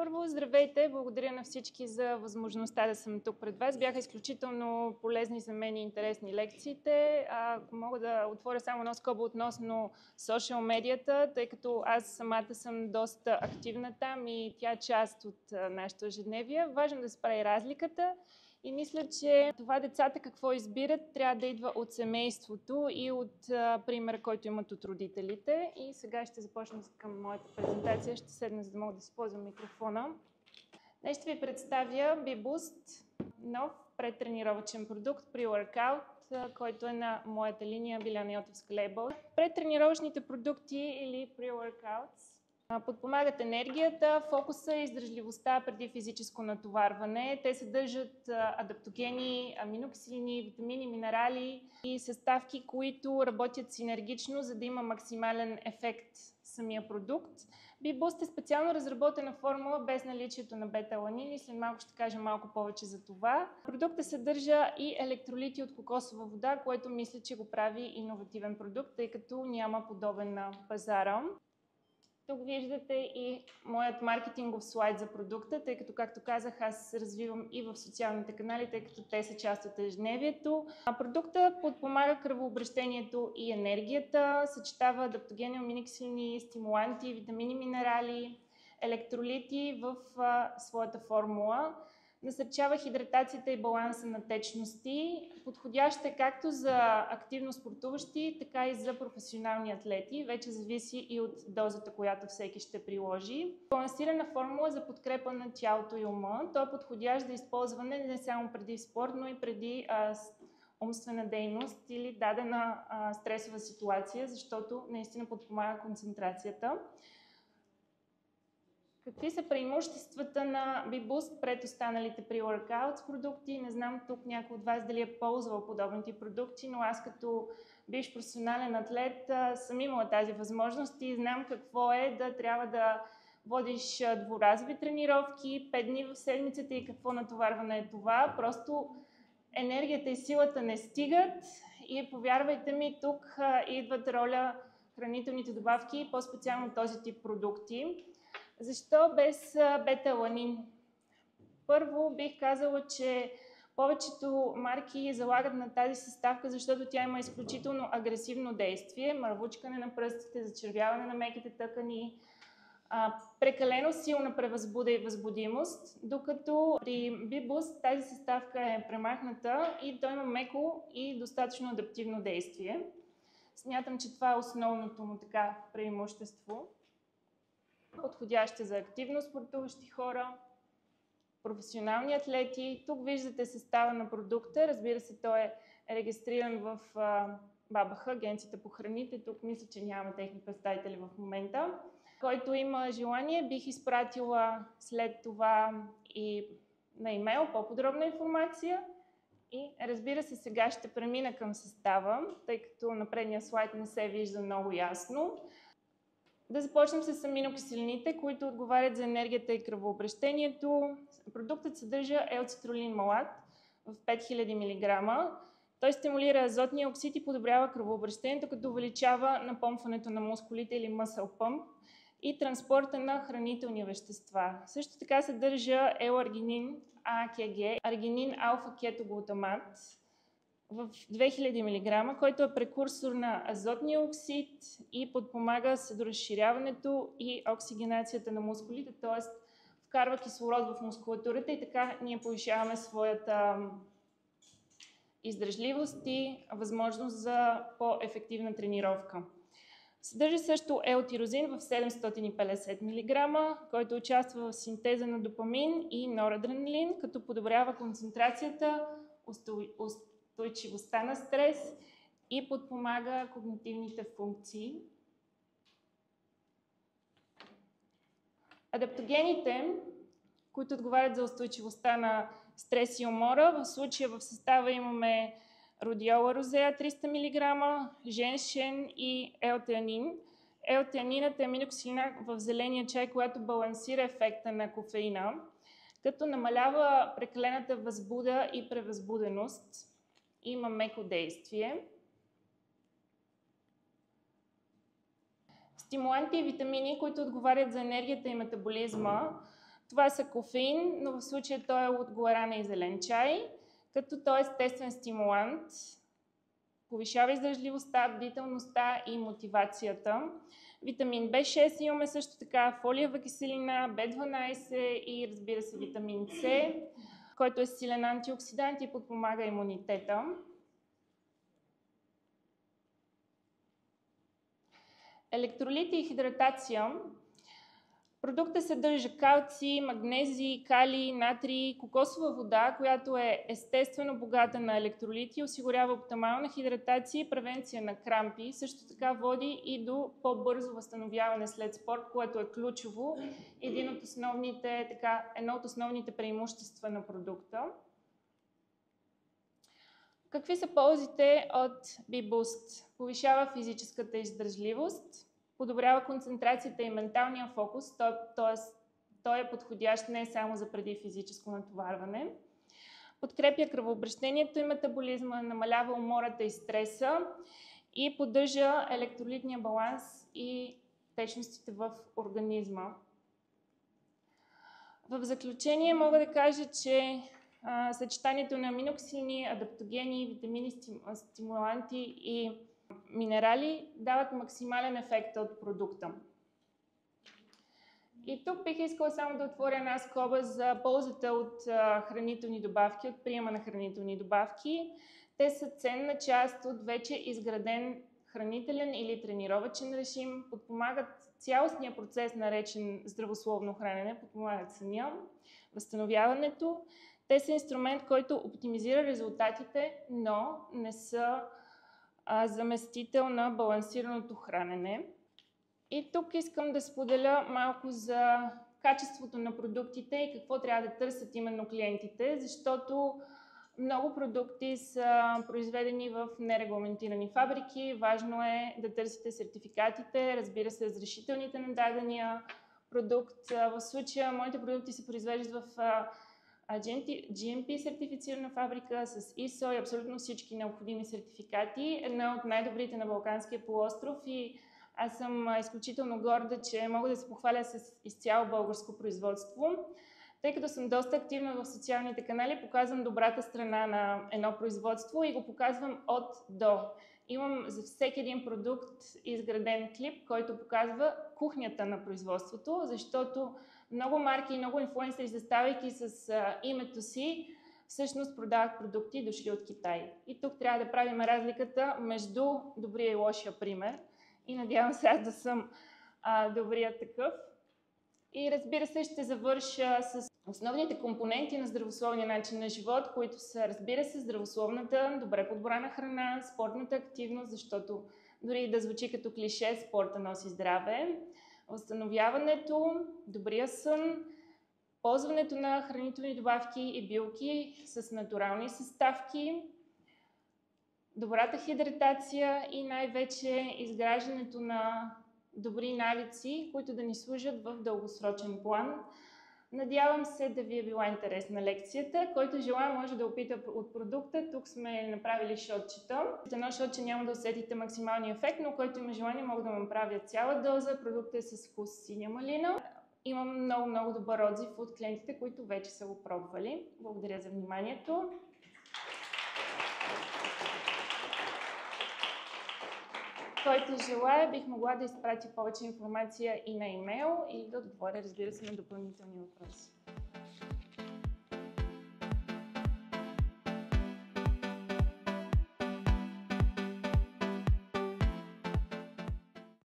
Първо, здравейте! Благодаря на всички за възможността да съм тук пред вас. Бяха изключително полезни за мен и интересни лекциите. Ако мога да отворя само едно скоба относно социал медията, тъй като аз самата съм доста активна там и тя е част от нашето ежедневие. Важно да се прави разликата. И мисля, че това децата какво избират трябва да идва от семейството и от примера, който имат от родителите. И сега ще започна към моята презентация. Ще седна, за да мога да използвам микрофона. Днес ще ви представя B-Boost, нов предтренировъчен продукт pre-workout, който е на моята линия Биляна Йотовска лейбъл. Предтренировъчните продукти или pre-workouts подпомагат енергията, фокуса и издръжливостта преди физическо натоварване. Те съдържат адаптогени, аминокиселини, витамини, минерали и съставки, които работят синергично, за да има максимален ефект самия продукт. B-Boost е специално разработена формула без наличието на бета-аланин и след малко ще кажа малко повече за това. Продуктът съдържа и електролити от кокосова вода, което мисля, че го прави иновативен продукт, тъй като няма подобен на пазара. Тук виждате и моят маркетингов слайд за продукта, тъй като, както казах, аз се развивам и в социалните канали, тъй като те са част от ежедневието. Продукта подпомага кръвообращението и енергията, съчетава адаптогени, аминокиселини, стимуланти, витамини, минерали, електролити в своята формула. Насърчава хидратацията и баланса на течности. Подходящ е както за активно спортуващи, така и за професионални атлети. Вече зависи и от дозата, която всеки ще приложи. Балансирана формула за подкрепа на тялото и ума. Той е подходящ за използване не само преди спорт, но и преди умствена дейност или дадена стресова ситуация, защото наистина подпомага концентрацията. Какви са преимуществата на B-Boost пред останалите pre-workout продукти? Не знам тук някой от вас дали е ползвал подобни продукти, но аз като бивш професионален атлет съм имала тази възможност и знам какво е да трябва да водиш дворазови тренировки, 5 дни в седмицата и какво натоварване е това. Просто енергията и силата не стигат и повярвайте ми, тук идват роля хранителните добавки и по-специално този тип продукти. Защо без бета-аланин? Първо бих казала, че повечето марки залагат на тази съставка, защото тя има изключително агресивно действие, мървучкане на пръстите, зачервяване на меките тъкани, прекалено силна превъзбуда и възбудимост, докато при B-Boost тази съставка е премахната и той има меко и достатъчно адаптивно действие. Смятам, че това е основното му преимущество. Подходящи за активно спортуващи хора, професионални атлети. Тук виждате състава на продукта. Разбира се, той е регистриран в БАБХ, Агенцията по храните. Тук мисля, че няма техни представители в момента. Който има желание, бих изпратила след това и на имейл по-подробна информация. И разбира се, сега ще премина към състава, тъй като на предния слайд не се вижда много ясно. Да започнем с аминокиселините, които отговарят за енергията и кръвообращението. Продуктът съдържа елцитрулин малат в 5000 мг. Той стимулира азотния оксид и подобрява кръвообращението, като увеличава напомпването на мускулите или muscle pump и транспорта на хранителни вещества. Също така съдържа L-аргинин АКГ, аргинин алфа-кетоглутамат в 2000 мг, който е прекурсор на азотния оксид и подпомага съдоразширяването и оксигенацията на мускулите, т.е. вкарва кислород в мускулатурата и така ние повишаваме своята издръжливост и възможност за по-ефективна тренировка. Съдържа също L-тирозин в 750 мг, който участва в синтеза на допамин и норадреналин, като подобрява концентрацията, устойчивостта на стрес и подпомага когнитивните функции. Адаптогените, които отговарят за устойчивостта на стрес и умора, в случая в състава имаме родиола розея 300 мг, женшен и елтеанин. Елтеанинът е аминокиселина в зеления чай, която балансира ефекта на кофеина, като намалява прекалената възбуда и превъзбуденост. Има меко действие. Стимуланти и витамини, които отговарят за енергията и метаболизма. Това са кофеин, но в случая той е от гуарана и зелен чай, като той е естествен стимулант, повишава издържливостта, бдителността и мотивацията. Витамин B6 имаме също така, фолиева киселина, B12 и разбира се витамин С, който е силен антиоксидант и подпомага имунитета. Електролити и хидратация. Продуктът съдържа калций, магнезий, калий, натрий, кокосова вода, която е естествено богата на електролити, осигурява оптимална хидратация и превенция на крампи. Също така води и до по-бързо възстановяване след спорт, което е ключово. Едно от основните преимущества на продукта. Какви са ползите от B-Boost? Повишава физическата издържливост, подобрява концентрацията и менталния фокус, т.е. той е подходящ не само за преди физическо натоварване. Подкрепя кръвообращението и метаболизма, намалява умората и стреса и поддържа електролитния баланс и течностите в организма. В заключение мога да кажа, че съчетанието на аминокиселини, адаптогени, витамини, стимуланти и минерали дават максимален ефект от продукта. И тук бих искала само да отворя една скоба за ползата от хранителни добавки, от приема на хранителни добавки. Те са ценна част от вече изграден хранителен или тренировъчен режим, подпомагат цялостния процес, наречен здравословно хранене, подпомагат съня, възстановяването. Те са инструмент, който оптимизира резултатите, но не са заместител на балансираното хранене. И тук искам да споделя малко за качеството на продуктите и какво трябва да търсят именно клиентите, защото много продукти са произведени в нерегламентирани фабрики. Важно е да търсите сертификатите, разбира се, разрешителните на дадения продукт. В случая моите продукти се произвеждат в GMP сертифицирана фабрика с ISO и абсолютно всички необходими сертификати. Една от най-добрите на Балканския полуостров и аз съм изключително горда, че мога да се похваля с изцяло българско производство. Тъй като съм доста активна в социалните канали, показвам добрата страна на едно производство и го показвам от до. Имам за всеки един продукт изграден клип, който показва кухнята на производството, защото много марки и много инфлуенсъри, заставайки с името си, всъщност продават продукти, дошли от Китай. И тук трябва да правим разликата между добрия и лошия пример. И надявам се аз да съм добрият такъв. И разбира се, ще завърша с основните компоненти на здравословния начин на живот, които са, разбира се, здравословната, добре подбрана храна, спортната активност, защото дори да звучи като клише, спорта носи здраве, възстановяването, добрия сън, ползването на хранителни добавки и билки с натурални съставки, добрата хидратация и най-вече изграждането на добри навици, които да ни служат в дългосрочен план. Надявам се да ви е била интересна лекцията. Който желая може да опита от продукта. Тук сме направили шотчета. Едно шотче няма да усетите максималния ефект, но който има желание мога да му направя цяла доза. Продуктът е с вкус синя малина. Имам много добър отзив от клиентите, които вече са го пробвали. Благодаря за вниманието. Който желая, бих могла да изпратя повече информация и на имейл или да отговоря, разбира се, на допълнителни въпроси.